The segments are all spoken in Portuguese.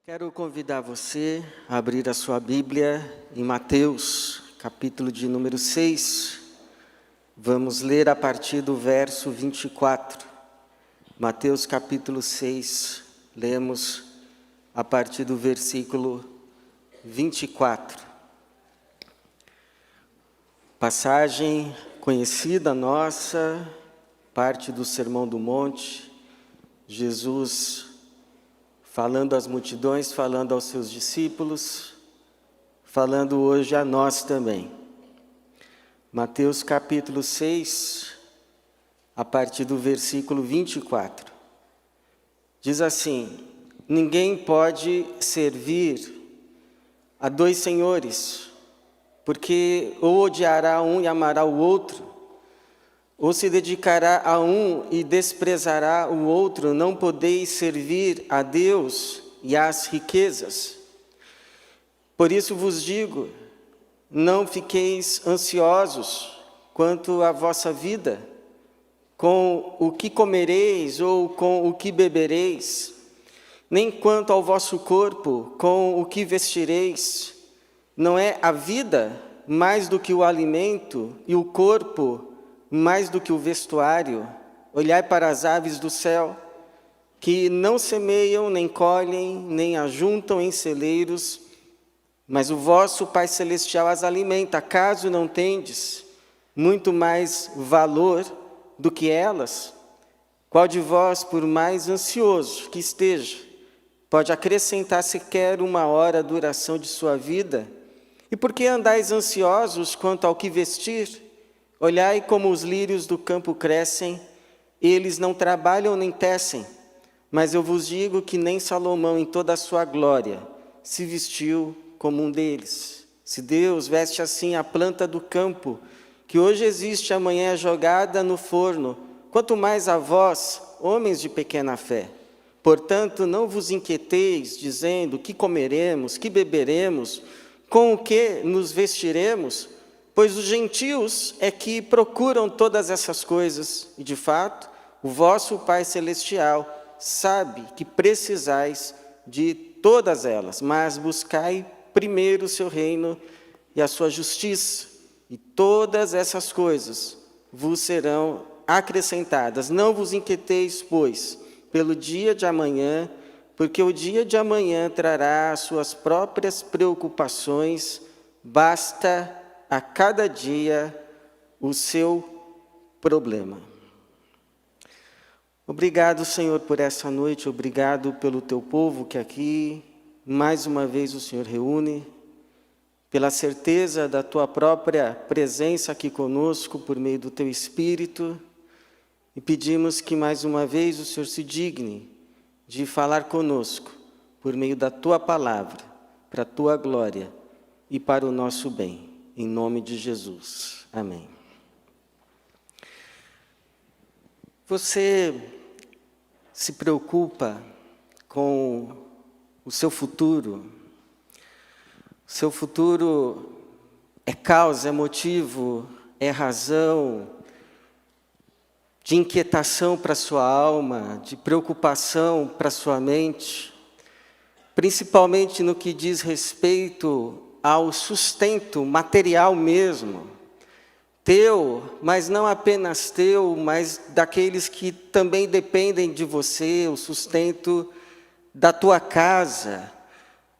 Quero convidar você a abrir a sua Bíblia em Mateus, capítulo de número 6. Vamos ler a partir do verso 24. Mateus, capítulo 6, lemos a partir do versículo 24. Passagem conhecida nossa, parte do Sermão do Monte, Jesus falando às multidões, falando aos seus discípulos, falando hoje a nós também. Mateus capítulo 6, a partir do versículo 24. Diz assim: ninguém pode servir a dois senhores, porque ou odiará um e amará o outro, ou se dedicará a um e desprezará o outro. Não podeis servir a Deus e às riquezas. Por isso vos digo, não fiqueis ansiosos quanto à vossa vida, com o que comereis ou com o que bebereis, nem quanto ao vosso corpo, com o que vestireis. Não é a vida mais do que o alimento, e o corpo mais do que o vestuário? Olhai para as aves do céu, que não semeiam, nem colhem, nem ajuntam em celeiros, mas o vosso Pai Celestial as alimenta. Acaso não tendes muito mais valor do que elas? Qual de vós, por mais ansioso que esteja, pode acrescentar sequer uma hora à duração de sua vida? E por que andais ansiosos quanto ao que vestir? Olhai como os lírios do campo crescem, eles não trabalham nem tecem, mas eu vos digo que nem Salomão em toda a sua glória se vestiu como um deles. Se Deus veste assim a planta do campo, que hoje existe, amanhã é jogada no forno, quanto mais a vós, homens de pequena fé. Portanto, não vos inquieteis, dizendo: que comeremos, que beberemos, com o que nos vestiremos? Pois os gentios é que procuram todas essas coisas, e de fato, o vosso Pai Celestial sabe que precisais de todas elas. Mas buscai primeiro o seu reino e a sua justiça, e todas essas coisas vos serão acrescentadas. Não vos inquieteis, pois, pelo dia de amanhã, porque o dia de amanhã trará as suas próprias preocupações. Basta a cada dia o seu problema. Obrigado, Senhor, por essa noite. Obrigado pelo teu povo que aqui, mais uma vez, o Senhor reúne, pela certeza da tua própria presença aqui conosco, por meio do teu Espírito, e pedimos que, mais uma vez, o Senhor se digne de falar conosco, por meio da tua palavra, para a tua glória e para o nosso bem. Em nome de Jesus. Amém. Você se preocupa com o seu futuro? O seu futuro é causa, é motivo, é razão de inquietação para a sua alma, de preocupação para a sua mente, principalmente no que diz respeito ao sustento material mesmo, teu, mas não apenas teu, mas daqueles que também dependem de você, o sustento da tua casa.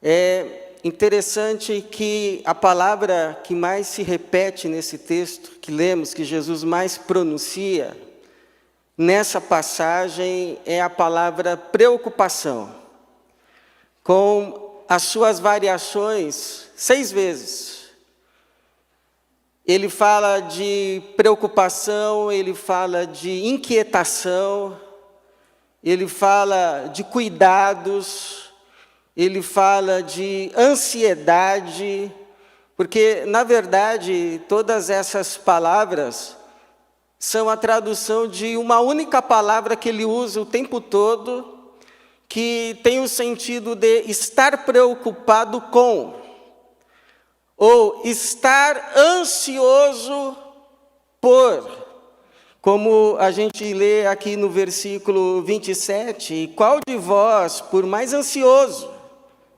É interessante que a palavra que mais se repete nesse texto que lemos, que Jesus mais pronuncia, nessa passagem, é a palavra preocupação, com as suas variações 6 vezes. Ele fala de preocupação, ele fala de inquietação, ele fala de cuidados, ele fala de ansiedade, porque, na verdade, todas essas palavras são a tradução de uma única palavra que ele usa o tempo todo, que tem o sentido de estar preocupado com, ou estar ansioso por. Como a gente lê aqui no versículo 27, qual de vós, por mais ansioso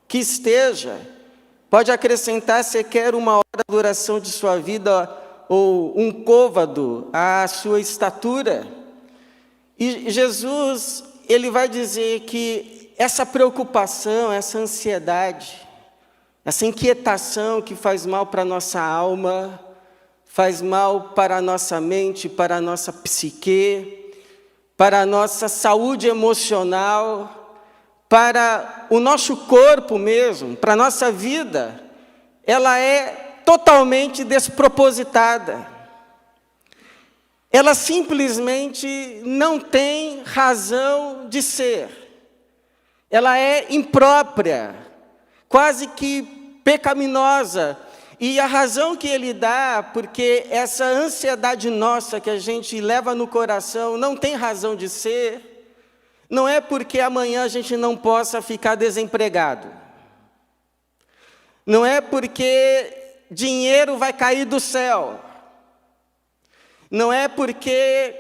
que esteja. Pode acrescentar sequer uma hora de duração de sua vida ou um côvado à sua estatura. E Jesus, ele vai dizer que essa preocupação, essa ansiedade, essa inquietação que faz mal para a nossa alma, faz mal para a nossa mente, para a nossa psique, para a nossa saúde emocional, para o nosso corpo mesmo, para a nossa vida, ela é totalmente despropositada. Ela simplesmente não tem razão de ser. Ela é imprópria, quase que pecaminosa. E a razão que ele dá, porque essa ansiedade nossa que a gente leva no coração não tem razão de ser, não é porque amanhã a gente não possa ficar desempregado. Não é porque dinheiro vai cair do céu. Não é porque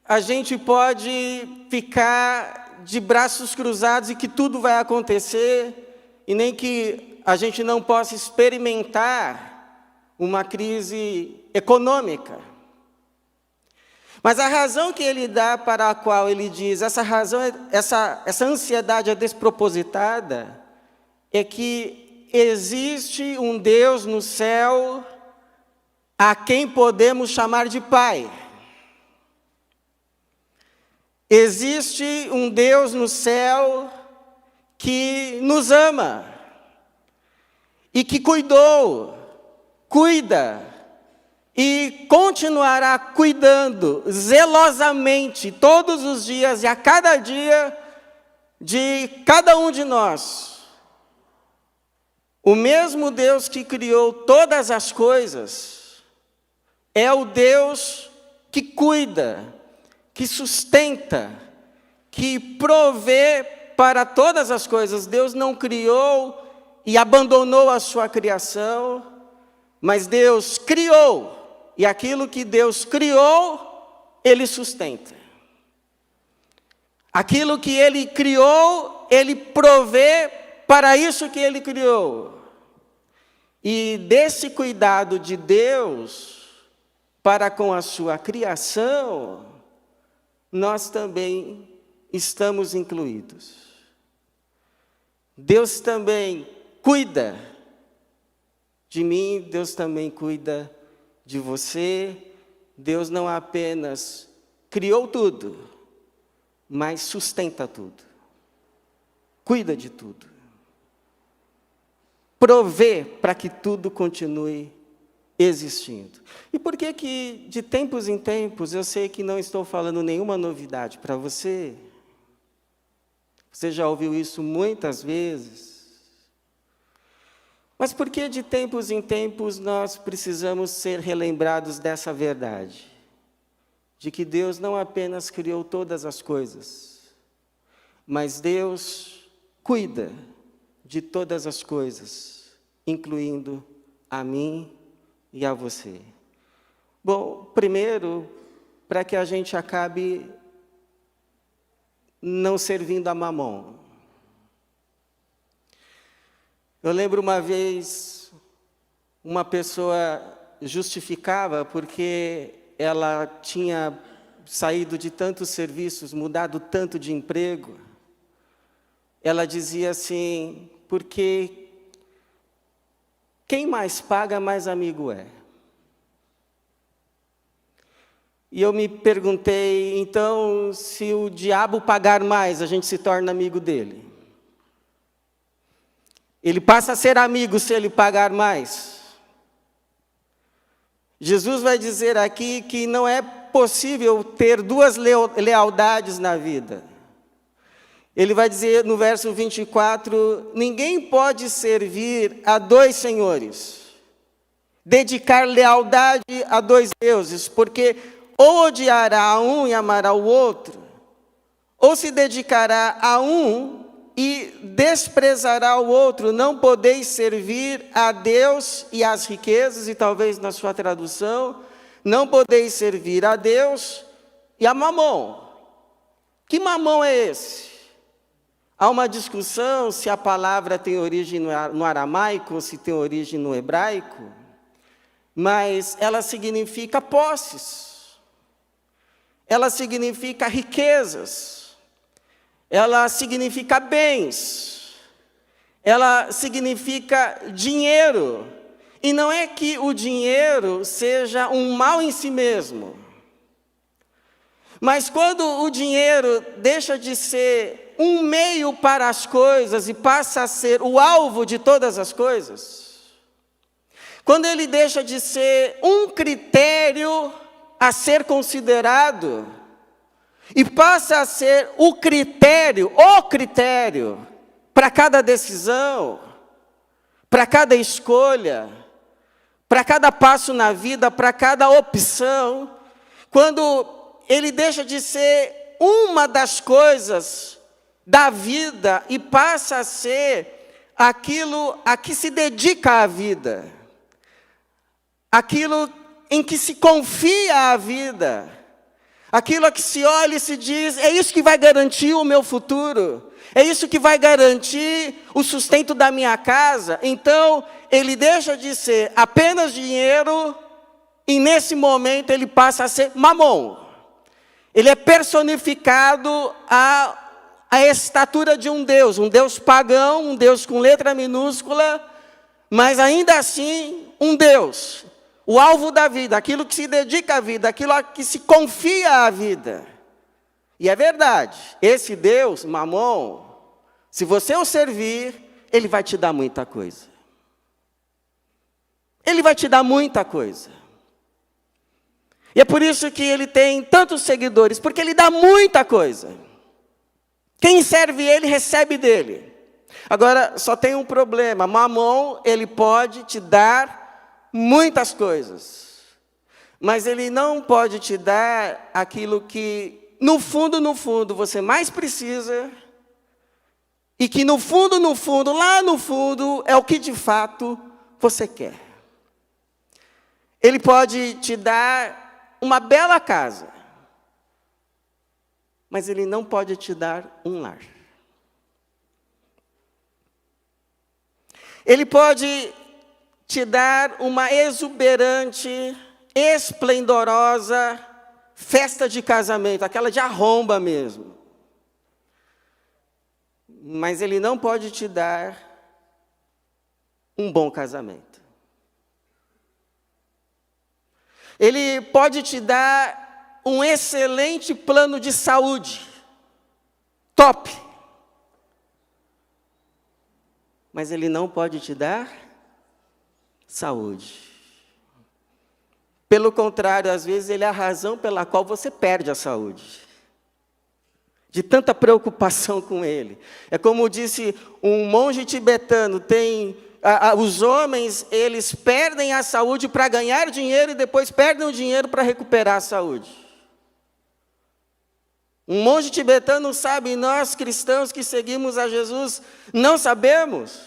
a gente pode ficar de braços cruzados e que tudo vai acontecer, e nem que a gente não possa experimentar uma crise econômica. Mas a razão que ele dá para a qual ele diz, essa ansiedade é despropositada, é que existe um Deus no céu a quem podemos chamar de Pai. Existe um Deus no céu que nos ama e que cuida e continuará cuidando zelosamente todos os dias e a cada dia de cada um de nós. O mesmo Deus que criou todas as coisas é o Deus que cuida, que sustenta, que provê para todas as coisas. Deus não criou e abandonou a sua criação, mas Deus criou, e aquilo que Deus criou, Ele sustenta. Aquilo que Ele criou, Ele provê para isso que Ele criou. E desse cuidado de Deus para com a sua criação, nós também estamos incluídos. Deus também cuida de mim, Deus também cuida de você. Deus não apenas criou tudo, mas sustenta tudo, cuida de tudo, provê para que tudo continue existindo. E por que que de tempos em tempos, eu sei que não estou falando nenhuma novidade para você, você já ouviu isso muitas vezes, mas por que de tempos em tempos nós precisamos ser relembrados dessa verdade? De que Deus não apenas criou todas as coisas, mas Deus cuida de todas as coisas, incluindo a mim e a você. Bom, primeiro, para que a gente acabe não servindo a Mamon. Eu lembro uma vez, uma pessoa justificava porque ela tinha saído de tantos serviços, mudado tanto de emprego. Ela dizia assim, porque quem mais paga, mais amigo é. E eu me perguntei, então, se o diabo pagar mais, a gente se torna amigo dele? Ele passa a ser amigo se ele pagar mais. Jesus vai dizer aqui que não é possível ter duas lealdades na vida. Ele vai dizer no verso 24, ninguém pode servir a dois senhores, dedicar lealdade a dois deuses, porque ou odiará a um e amará o outro, ou se dedicará a um e desprezará o outro. Não podeis servir a Deus e às riquezas, e talvez na sua tradução, não podeis servir a Deus e a Mamon. Que Mamon é esse? Há uma discussão se a palavra tem origem no aramaico ou se tem origem no hebraico, mas ela significa posses, ela significa riquezas, ela significa bens, ela significa dinheiro. E não é que o dinheiro seja um mal em si mesmo, mas quando o dinheiro deixa de ser um meio para as coisas e passa a ser o alvo de todas as coisas, quando ele deixa de ser um critério a ser considerado e passa a ser o critério para cada decisão, para cada escolha, para cada passo na vida, para cada opção, quando ele deixa de ser uma das coisas da vida e passa a ser aquilo a que se dedica a vida, aquilo em que se confia a vida, aquilo a que se olha e se diz, é isso que vai garantir o meu futuro, é isso que vai garantir o sustento da minha casa. Então, ele deixa de ser apenas dinheiro e nesse momento ele passa a ser mamon. Ele é personificado à estatura de um Deus pagão, um Deus com letra minúscula, mas ainda assim um Deus, o alvo da vida, aquilo que se dedica à vida, aquilo a que se confia à vida. E é verdade, esse Deus, Mamon, se você o servir, ele vai te dar muita coisa. Ele vai te dar muita coisa. E é por isso que ele tem tantos seguidores, porque ele dá muita coisa. Quem serve ele, recebe dele. Agora, só tem um problema. Mamon, ele pode te dar muitas coisas. Mas ele não pode te dar aquilo que, no fundo, você mais precisa. E que no fundo, lá no fundo, é o que de fato você quer. Ele pode te dar uma bela casa, mas ele não pode te dar um lar. Ele pode te dar uma exuberante, esplendorosa festa de casamento, aquela de arromba mesmo. Mas ele não pode te dar um bom casamento. Ele pode te dar um excelente plano de saúde, top. Mas ele não pode te dar saúde. Pelo contrário, às vezes ele é a razão pela qual você perde a saúde. De tanta preocupação com ele. É como disse um monge tibetano, os homens, eles perdem a saúde para ganhar dinheiro e depois perdem o dinheiro para recuperar a saúde. Um monge tibetano sabe, nós cristãos que seguimos a Jesus, não sabemos.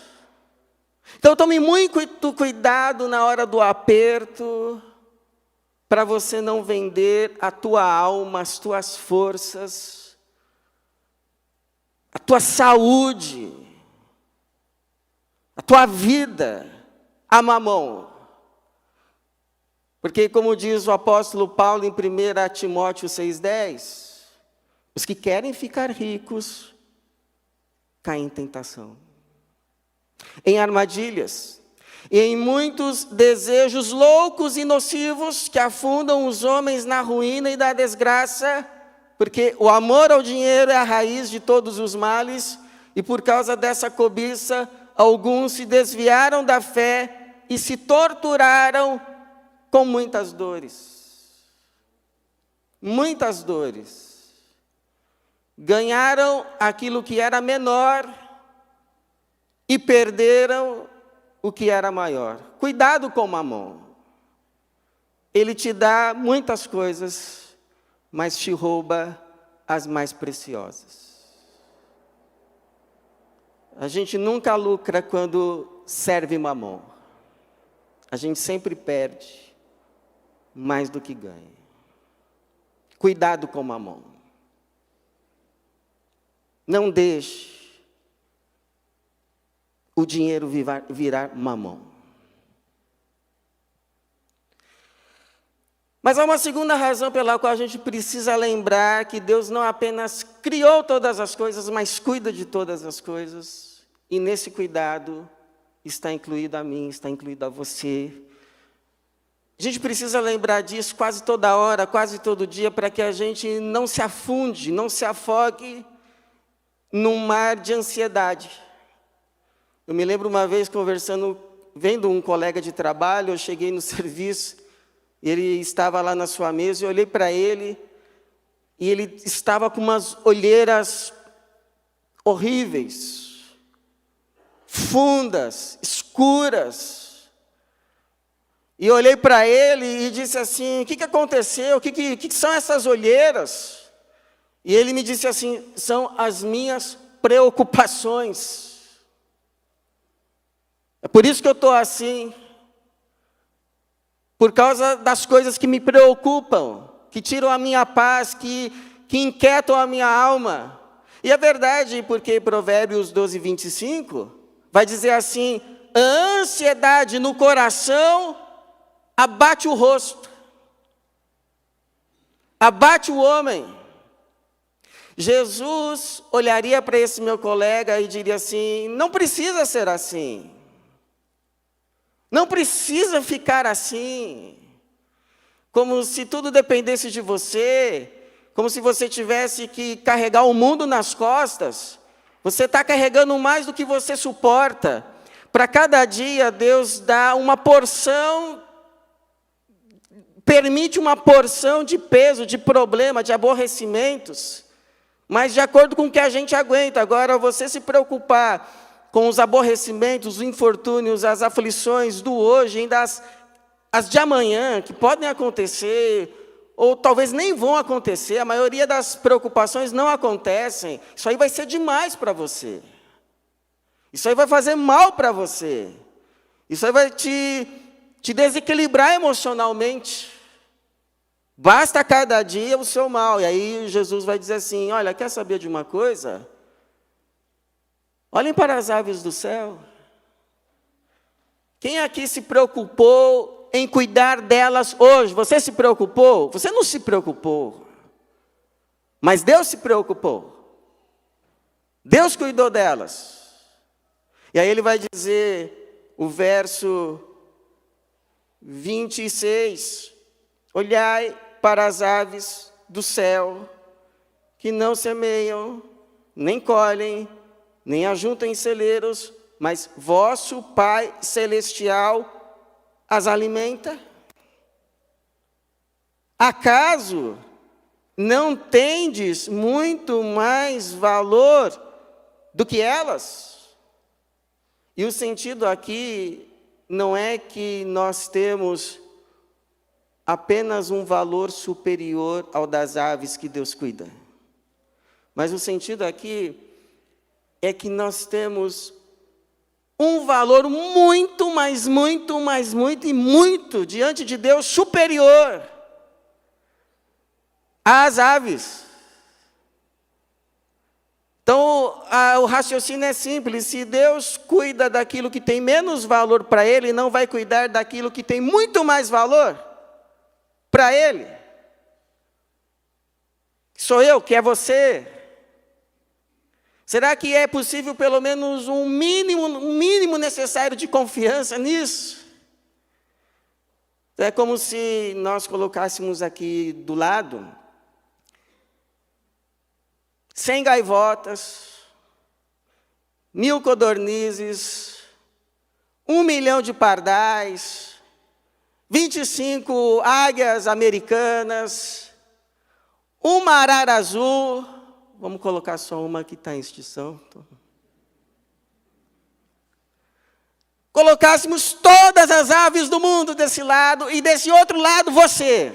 Então tome muito cuidado na hora do aperto, para você não vender a tua alma, as tuas forças, a tua saúde, a tua vida, a mamão. Porque, como diz o apóstolo Paulo em 1 Timóteo 6,10, os que querem ficar ricos caem em tentação, em armadilhas, e em muitos desejos loucos e nocivos que afundam os homens na ruína e na desgraça, porque o amor ao dinheiro é a raiz de todos os males, e por causa dessa cobiça, alguns se desviaram da fé e se torturaram com muitas dores. Muitas dores. Ganharam aquilo que era menor e perderam o que era maior. Cuidado com o mamon. Ele te dá muitas coisas, mas te rouba as mais preciosas. A gente nunca lucra quando serve mamon. A gente sempre perde mais do que ganha. Cuidado com mamon. Não deixe o dinheiro virar mamão. Mas há uma segunda razão pela qual a gente precisa lembrar que Deus não apenas criou todas as coisas, mas cuida de todas as coisas. E nesse cuidado está incluído a mim, está incluído a você. A gente precisa lembrar disso quase toda hora, quase todo dia, para que a gente não se afunde, não se afogue num mar de ansiedade. Eu me lembro uma vez conversando, vendo um colega de trabalho, eu cheguei no serviço, ele estava lá na sua mesa, eu olhei para ele, e ele estava com umas olheiras horríveis, fundas, escuras. E eu olhei para ele e disse assim, o que aconteceu? O que são essas olheiras? E ele me disse assim, são as minhas preocupações. É por isso que eu estou assim. Por causa das coisas que me preocupam, que tiram a minha paz, que inquietam a minha alma. E é verdade, porque Provérbios 12, 25, vai dizer assim, a ansiedade no coração abate o rosto, abate o homem. Jesus olharia para esse meu colega e diria assim, não precisa ser assim. Não precisa ficar assim, como se tudo dependesse de você, como se você tivesse que carregar o mundo nas costas. Você está carregando mais do que você suporta. Para cada dia, Deus dá uma porção, permite uma porção de peso, de problema, de aborrecimentos, mas de acordo com o que a gente aguenta. Agora, você se preocupar com os aborrecimentos, os infortúnios, as aflições do hoje, ainda as de amanhã, que podem acontecer, ou talvez nem vão acontecer, a maioria das preocupações não acontecem, isso aí vai ser demais para você. Isso aí vai fazer mal para você. Isso aí vai te desequilibrar emocionalmente. Basta cada dia o seu mal. E aí Jesus vai dizer assim, olha, quer saber de uma coisa? Olhem para as aves do céu. Quem aqui se preocupou em cuidar delas hoje? Você se preocupou? Você não se preocupou. Mas Deus se preocupou. Deus cuidou delas. E aí ele vai dizer, o verso 26, olhai para as aves do céu, que não semeiam, nem colhem, nem ajuntam em celeiros, mas vosso Pai Celestial as alimenta. Acaso não tendes muito mais valor do que elas? E o sentido aqui não é que nós temos apenas um valor superior ao das aves que Deus cuida. Mas o sentido aqui é que nós temos um valor muito, mas muito, mas muito e muito diante de Deus superior às aves. Então, o raciocínio é simples. Se Deus cuida daquilo que tem menos valor para Ele, não vai cuidar daquilo que tem muito mais valor para Ele? Sou eu, que é você. Será que é possível pelo menos um mínimo necessário de confiança nisso? É como se nós colocássemos aqui do lado 100 gaivotas, 1000 codornizes, 1 milhão de pardais, 25 águias americanas, uma arara azul. Vamos colocar só uma que está em extinção. Colocássemos todas as aves do mundo desse lado e desse outro lado você.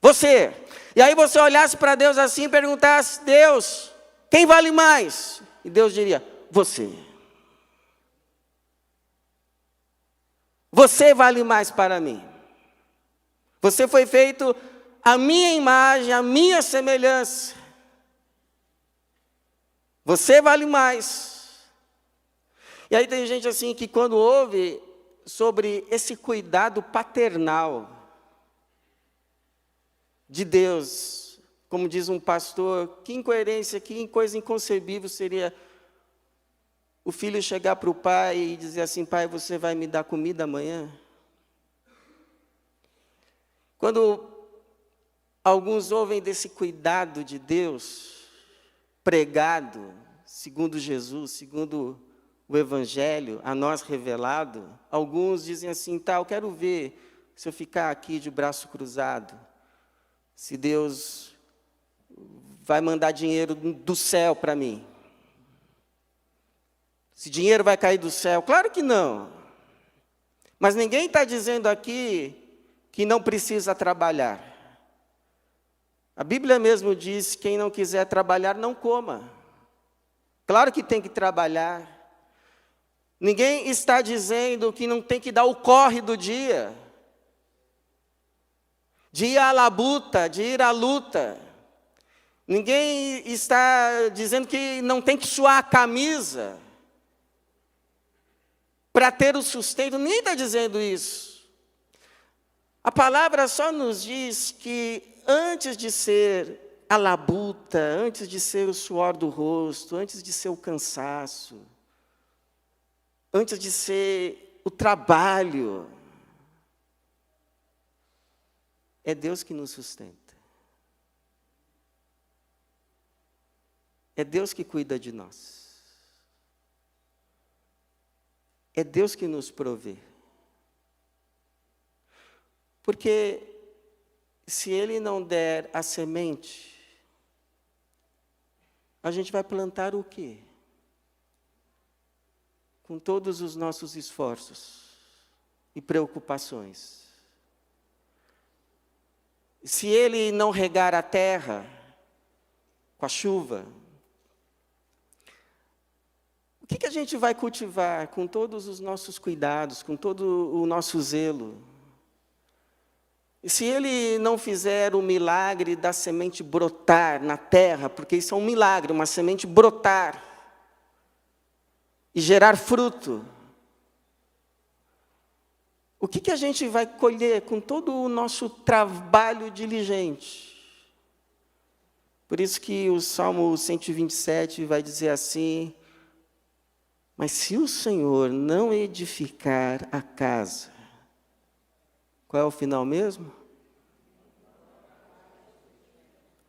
Você. E aí você olhasse para Deus assim e perguntasse, Deus, quem vale mais? E Deus diria, você. Você vale mais para mim. Você foi feito a minha imagem, a minha semelhança. Você vale mais. E aí tem gente assim que quando ouve sobre esse cuidado paternal de Deus, como diz um pastor, que incoerência, que coisa inconcebível seria o filho chegar para o pai e dizer assim: pai, você vai me dar comida amanhã? Quando alguns ouvem desse cuidado de Deus, pregado, segundo Jesus, segundo o Evangelho, a nós revelado, alguns dizem assim: tá, eu quero ver se eu ficar aqui de braço cruzado, se Deus vai mandar dinheiro do céu para mim. Se dinheiro vai cair do céu, claro que não. Mas ninguém está dizendo aqui que não precisa trabalhar. A Bíblia mesmo diz: quem não quiser trabalhar, não coma. Claro que tem que trabalhar. Ninguém está dizendo que não tem que dar o corre do dia, de ir à labuta, de ir à luta. Ninguém está dizendo que não tem que suar a camisa para ter o sustento, nem está dizendo isso. A palavra só nos diz que antes de ser a labuta, antes de ser o suor do rosto, antes de ser o cansaço, antes de ser o trabalho, é Deus que nos sustenta. É Deus que cuida de nós. É Deus que nos provê. Porque se Ele não der a semente, a gente vai plantar o quê? Com todos os nossos esforços e preocupações. Se Ele não regar a terra com a chuva, o que a gente vai cultivar com todos os nossos cuidados, com todo o nosso zelo? E se Ele não fizer o milagre da semente brotar na terra, porque isso é um milagre, uma semente brotar e gerar fruto, o que a gente vai colher com todo o nosso trabalho diligente? Por isso que o Salmo 127 vai dizer assim: mas se o Senhor não edificar a casa, qual é o final mesmo?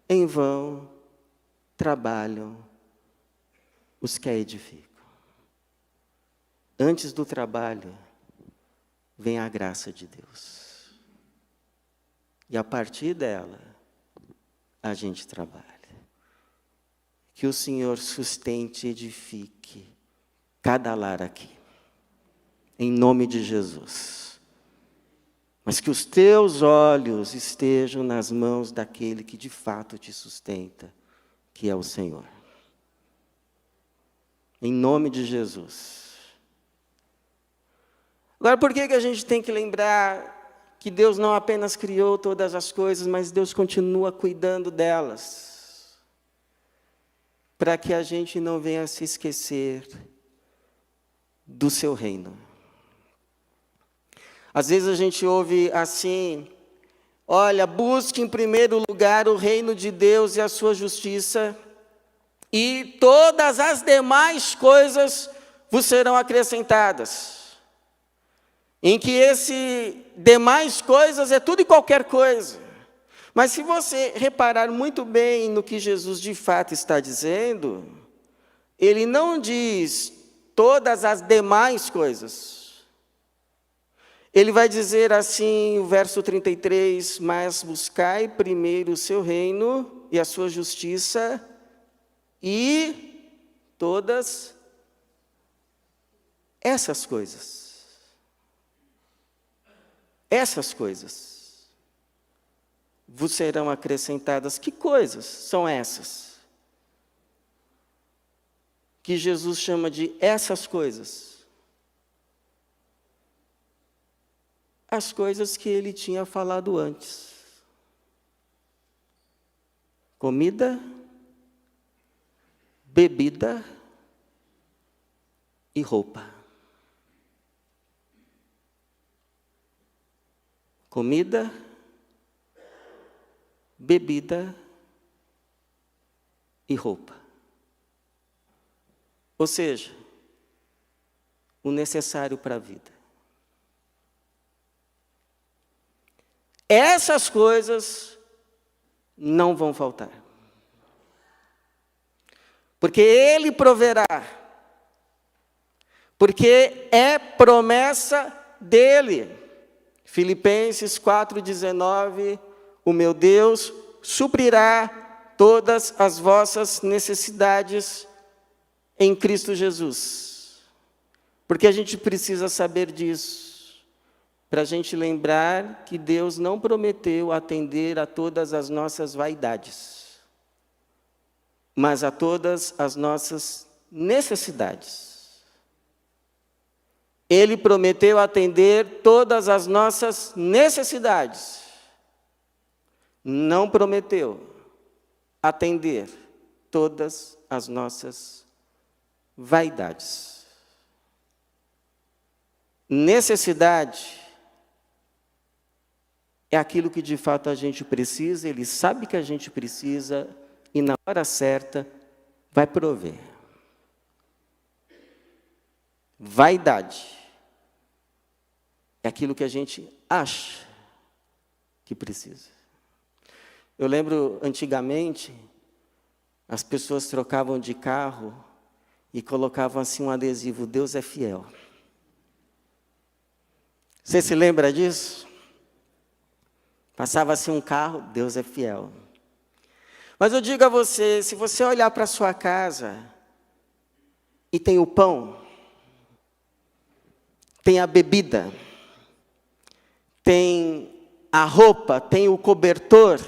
Em vão trabalham os que a edificam. Antes do trabalho, vem a graça de Deus. E a partir dela, a gente trabalha. Que o Senhor sustente e edifique cada lar aqui, em nome de Jesus. Mas que os teus olhos estejam nas mãos daquele que de fato te sustenta, que é o Senhor. Em nome de Jesus. Agora, por que a gente tem que lembrar que Deus não apenas criou todas as coisas, mas Deus continua cuidando delas? Para que a gente não venha se esquecer do seu reino. Às vezes a gente ouve assim: olha, busque em primeiro lugar o reino de Deus e a sua justiça, e todas as demais coisas vos serão acrescentadas. Em que esse demais coisas é tudo e qualquer coisa. Mas se você reparar muito bem no que Jesus de fato está dizendo, Ele não diz todas as demais coisas. Ele vai dizer assim, o verso 33, mas buscai primeiro o seu reino e a sua justiça, e todas essas coisas vos serão acrescentadas. Que coisas são essas? Que Jesus chama de essas coisas. As coisas que Ele tinha falado antes. Comida, bebida e roupa. comida, bebida e roupa. Ou seja, o necessário para a vida. Essas coisas não vão faltar. Porque Ele proverá. Porque é promessa dEle. Filipenses 4,19, o meu Deus suprirá todas as vossas necessidades em Cristo Jesus. Porque a gente precisa saber disso, para a gente lembrar que Deus não prometeu atender a todas as nossas vaidades, mas a todas as nossas necessidades. Ele prometeu atender todas as nossas necessidades. Não prometeu atender todas as nossas vaidades. Necessidade é aquilo que de fato a gente precisa, Ele sabe que a gente precisa e na hora certa vai prover. Vaidade é aquilo que a gente acha que precisa. Eu lembro, antigamente, as pessoas trocavam de carro e colocavam assim um adesivo, Deus é fiel. Você se lembra disso? Passava assim um carro, Deus é fiel. Mas eu digo a você, se você olhar para a sua casa e tem o pão, tem a bebida, tem a roupa, tem o cobertor,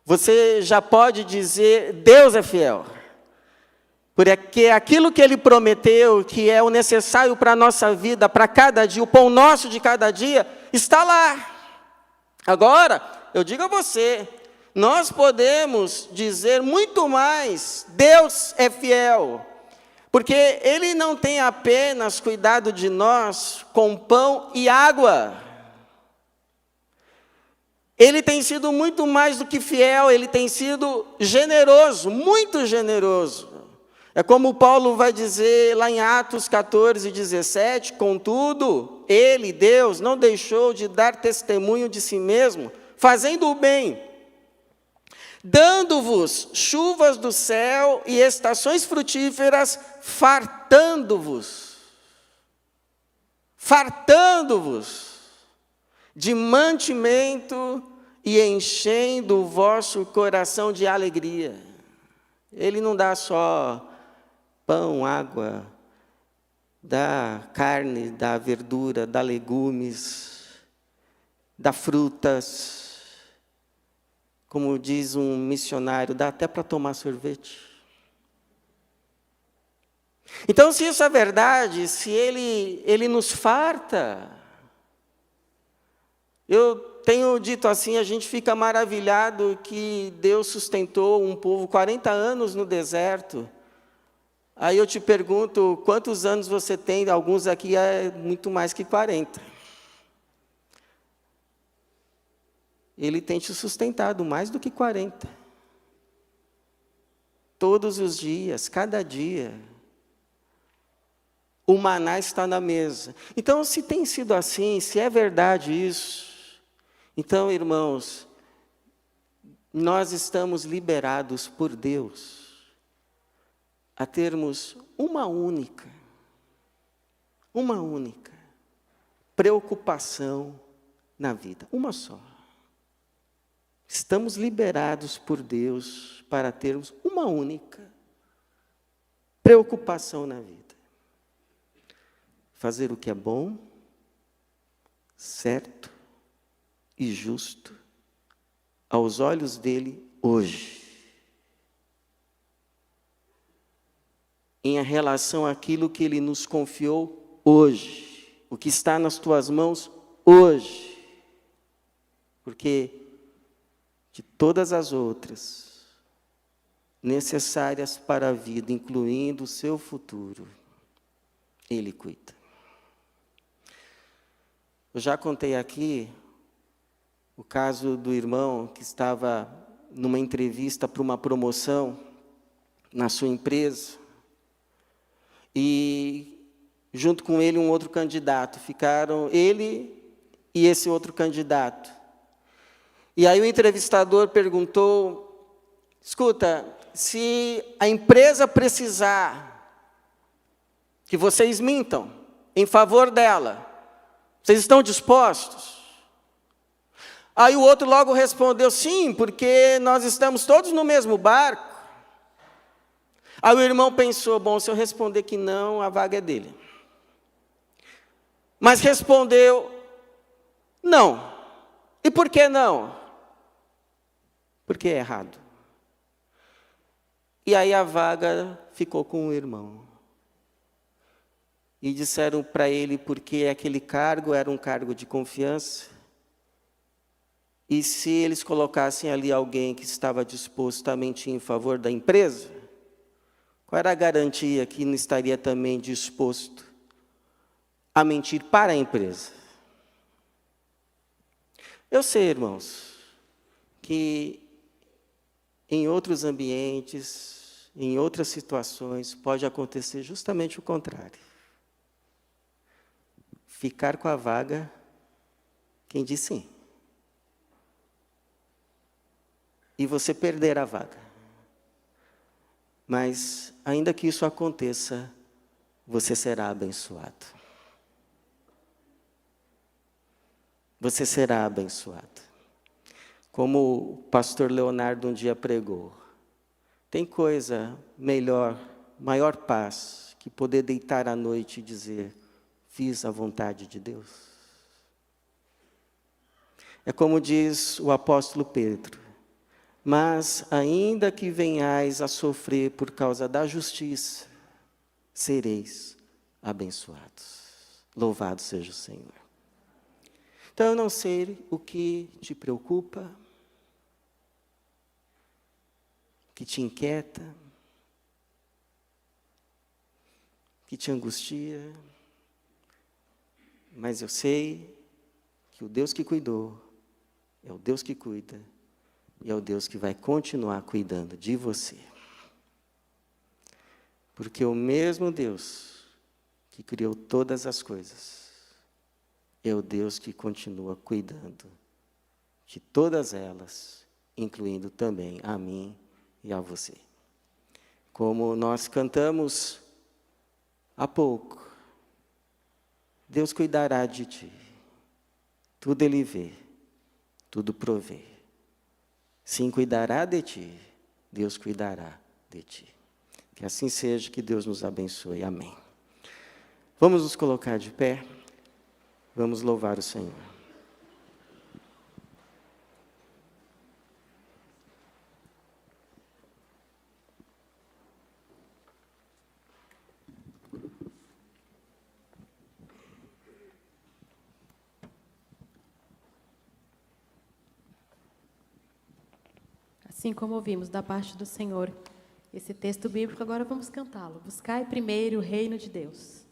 você já pode dizer, Deus é fiel. Porque aquilo que Ele prometeu, que é o necessário para a nossa vida, para cada dia, o pão nosso de cada dia, está lá. Agora, eu digo a você, nós podemos dizer muito mais, Deus é fiel. Porque Ele não tem apenas cuidado de nós com pão e água. Ele tem sido muito mais do que fiel, Ele tem sido generoso, muito generoso. É como Paulo vai dizer lá em Atos 14:17, contudo, Ele, Deus, não deixou de dar testemunho de si mesmo, fazendo o bem, dando-vos chuvas do céu e estações frutíferas, fartando-vos de mantimento e enchendo o vosso coração de alegria. Ele não dá só pão, água, dá carne, dá verdura, dá legumes, dá frutas. Como diz um missionário, dá até para tomar sorvete. Então, se isso é verdade, se Ele nos farta, eu tenho dito assim, a gente fica maravilhado que Deus sustentou um povo 40 anos no deserto. Aí eu te pergunto, quantos anos você tem? Alguns aqui é muito mais que 40. Ele tem te sustentado mais do que 40. Todos os dias, cada dia, o maná está na mesa. Então, se tem sido assim, se é verdade isso, então, irmãos, nós estamos liberados por Deus a termos uma única preocupação na vida, uma só. Estamos liberados por Deus para termos uma única preocupação na vida. Fazer o que é bom, certo e justo aos olhos dele hoje. Em relação àquilo que Ele nos confiou hoje, o que está nas tuas mãos hoje. Porque de todas as outras necessárias para a vida, incluindo o seu futuro, Ele cuida. Eu já contei aqui o caso do irmão que estava numa entrevista para uma promoção na sua empresa, e junto com ele um outro candidato, ficaram ele e esse outro candidato. E aí o entrevistador perguntou: escuta, se a empresa precisar que vocês mintam em favor dela, vocês estão dispostos? Aí o outro logo respondeu: sim, porque nós estamos todos no mesmo barco. Aí o irmão pensou: bom, se eu responder que não, a vaga é dele. Mas respondeu: não. E por que não? Porque é errado. E aí a vaga ficou com o irmão. E disseram para ele porque aquele cargo era um cargo de confiança. E se eles colocassem ali alguém que estava disposto a mentir em favor da empresa, qual era a garantia que não estaria também disposto a mentir para a empresa? Eu sei, irmãos, que em outros ambientes, em outras situações, pode acontecer justamente o contrário. Ficar com a vaga quem diz sim. E você perder a vaga. Mas, ainda que isso aconteça, você será abençoado. Você será abençoado. Como o pastor Leonardo um dia pregou, tem coisa melhor, maior paz, que poder deitar à noite e dizer: fiz a vontade de Deus. É como diz o apóstolo Pedro: mas ainda que venhais a sofrer por causa da justiça, sereis abençoados. Louvado seja o Senhor. Então eu não sei o que te preocupa, o que te inquieta, o que te angustia, mas eu sei que o Deus que cuidou é o Deus que cuida e é o Deus que vai continuar cuidando de você. Porque o mesmo Deus que criou todas as coisas é o Deus que continua cuidando de todas elas, incluindo também a mim e a você. Como nós cantamos há pouco, Deus cuidará de ti. Tudo Ele vê, tudo provê. Sim, cuidará de ti, Deus cuidará de ti. Que assim seja, que Deus nos abençoe. Amém. Vamos nos colocar de pé. Vamos louvar o Senhor. Assim como ouvimos da parte do Senhor esse texto bíblico, agora vamos cantá-lo. Buscai primeiro o reino de Deus.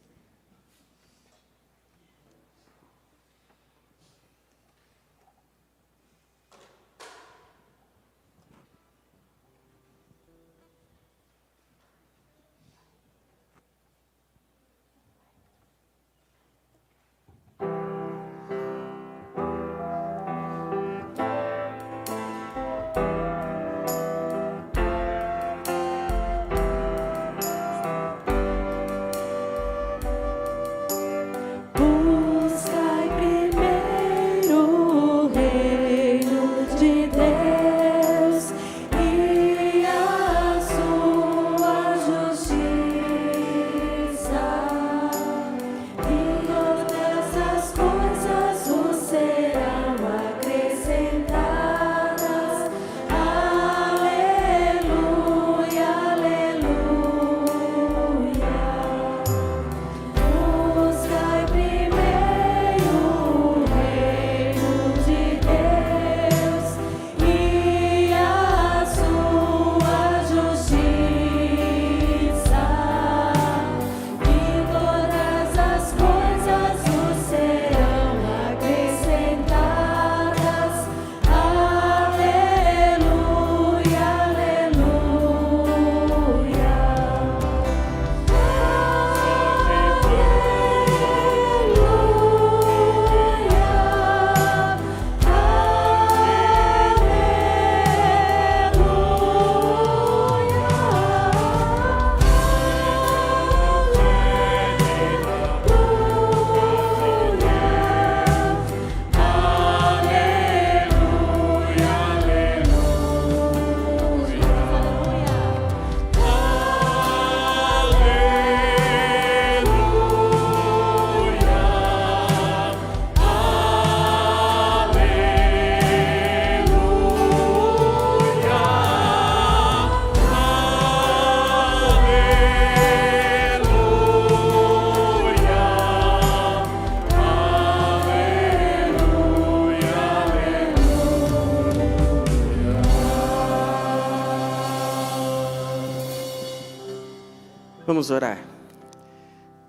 Vamos orar.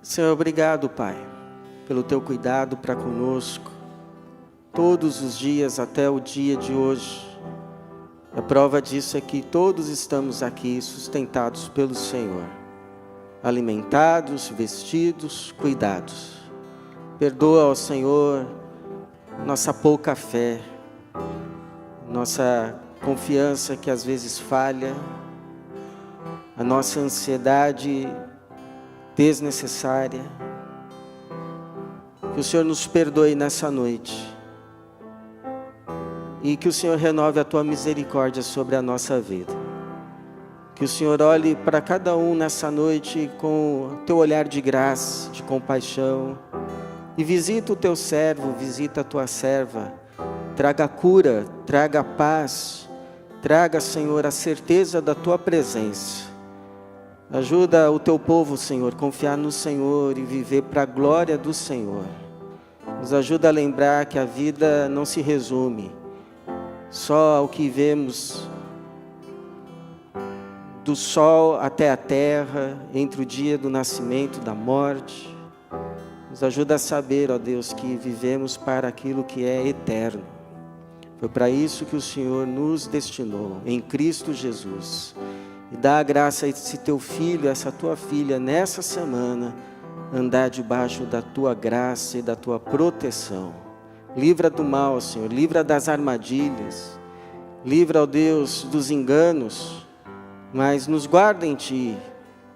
Senhor, obrigado, Pai, pelo teu cuidado para conosco, todos os dias até o dia de hoje. A prova disso é que todos estamos aqui sustentados pelo Senhor, alimentados, vestidos, cuidados. Perdoa ao Senhor nossa pouca fé, nossa confiança que às vezes falha, a nossa ansiedade desnecessária. Que o Senhor nos perdoe nessa noite e que o Senhor renove a tua misericórdia sobre a nossa vida. Que o Senhor olhe para cada um nessa noite com o teu olhar de graça, de compaixão, e visita o teu servo, visita a tua serva. Traga cura, traga paz, traga, Senhor, a certeza da tua presença. Ajuda o teu povo, Senhor, confiar no Senhor e viver para a glória do Senhor. Nos ajuda a lembrar que a vida não se resume só ao que vemos do sol até a terra, entre o dia do nascimento e da morte. Nos ajuda a saber, ó Deus, que vivemos para aquilo que é eterno. Foi para isso que o Senhor nos destinou, em Cristo Jesus. E dá a graça a esse teu filho, essa tua filha, nessa semana, andar debaixo da tua graça e da tua proteção. Livra do mal, Senhor, livra das armadilhas, livra, ó Deus, dos enganos, mas nos guarda em Ti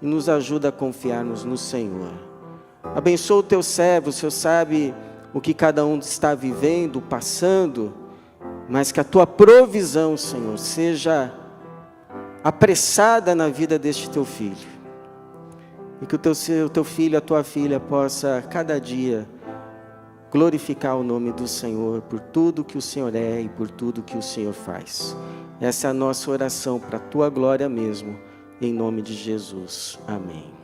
e nos ajuda a confiarmos no Senhor. Abençoa o teu servo, o Senhor sabe o que cada um está vivendo, passando, mas que a tua provisão, Senhor, seja apressada na vida deste teu filho. E que o teu filho, a tua filha, possa cada dia glorificar o nome do Senhor por tudo que o Senhor é e por tudo que o Senhor faz. Essa é a nossa oração para a tua glória mesmo, em nome de Jesus. Amém.